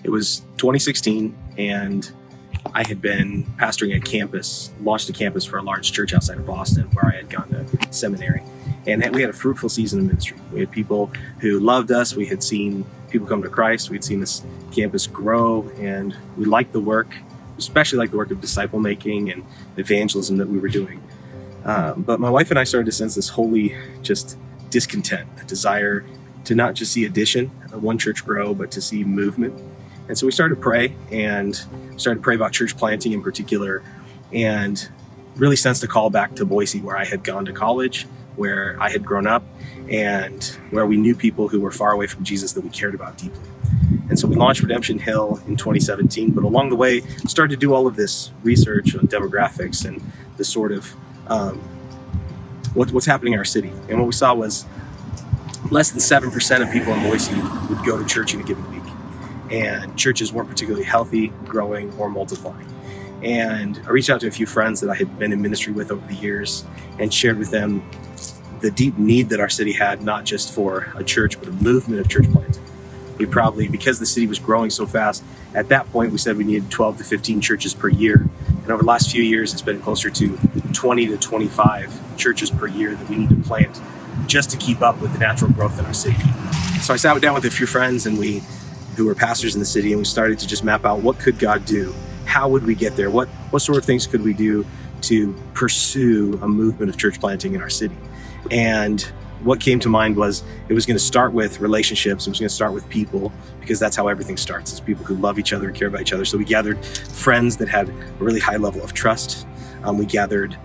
It was 2016, and I had been pastoring a campus, launched a campus for a large church outside of Boston where I had gone to seminary. And we had a fruitful season of ministry. We had people who loved us. We had seen people come to Christ. We'd seen this campus grow, and we liked the work, especially like the work of disciple making and evangelism that we were doing. But my wife and I started to sense this holy just discontent, a desire to not just see addition of one church grow, but to see movement. And so we started to pray about church planting in particular, and really sensed a call back to Boise, where I had gone to college, where I had grown up, and where we knew people who were far away from Jesus that we cared about deeply. And so we launched Redemption Hill in 2017, but along the way, started to do all of this research on demographics and the sort of what's happening in our city. And what we saw was less than 7% of people in Boise would go to church in a given week. And churches weren't particularly healthy, growing, or multiplying. And I reached out to a few friends that I had been in ministry with over the years and shared with them the deep need that our city had, not just for a church, but a movement of church planting. We probably, because the city was growing so fast, at that point we said we needed 12 to 15 churches per year. And over the last few years, it's been closer to 20 to 25 churches per year that we need to plant just to keep up with the natural growth in our city. So I sat down with a few friends who were pastors in the city, and we started to just map out what could God do? How would we get there? What sort of things could we do to pursue a movement of church planting in our city? And what came to mind was it was going to start with relationships. It was going to start with people, because that's how everything starts. It's people who love each other and care about each other. So we gathered friends that had a really high level of trust. We gathered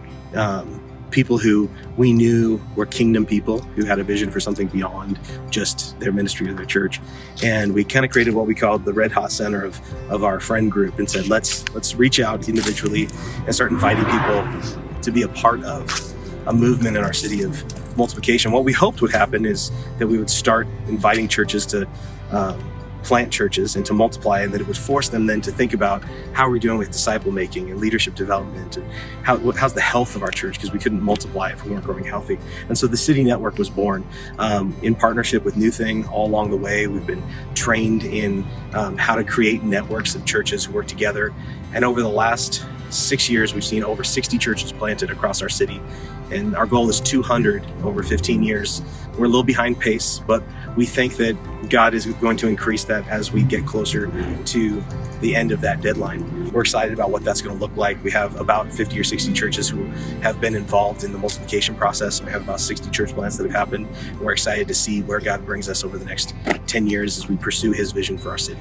people who we knew were kingdom people who had a vision for something beyond just their ministry or their church. And we kind of created what we called the red hot center of our friend group, and said, let's reach out individually and start inviting people to be a part of a movement in our city of multiplication. What we hoped would happen is that we would start inviting churches to plant churches and to multiply, and that it would force them then to think about how we're doing with disciple making and leadership development, and how's the health of our church, because we couldn't multiply if we weren't growing healthy. And so the City Network was born in partnership with NewThing. All along the way, we've been trained in how to create networks of churches who work together. And over the last 6 years, we've seen over 60 churches planted across our city. And our goal is 200 over 15 years. We're a little behind pace, but we think that God is going to increase that as we get closer to the end of that deadline. We're excited about what that's going to look like. We have about 50 or 60 churches who have been involved in the multiplication process. We have about 60 church plants that have happened. We're excited to see where God brings us over the next 10 years as we pursue his vision for our city.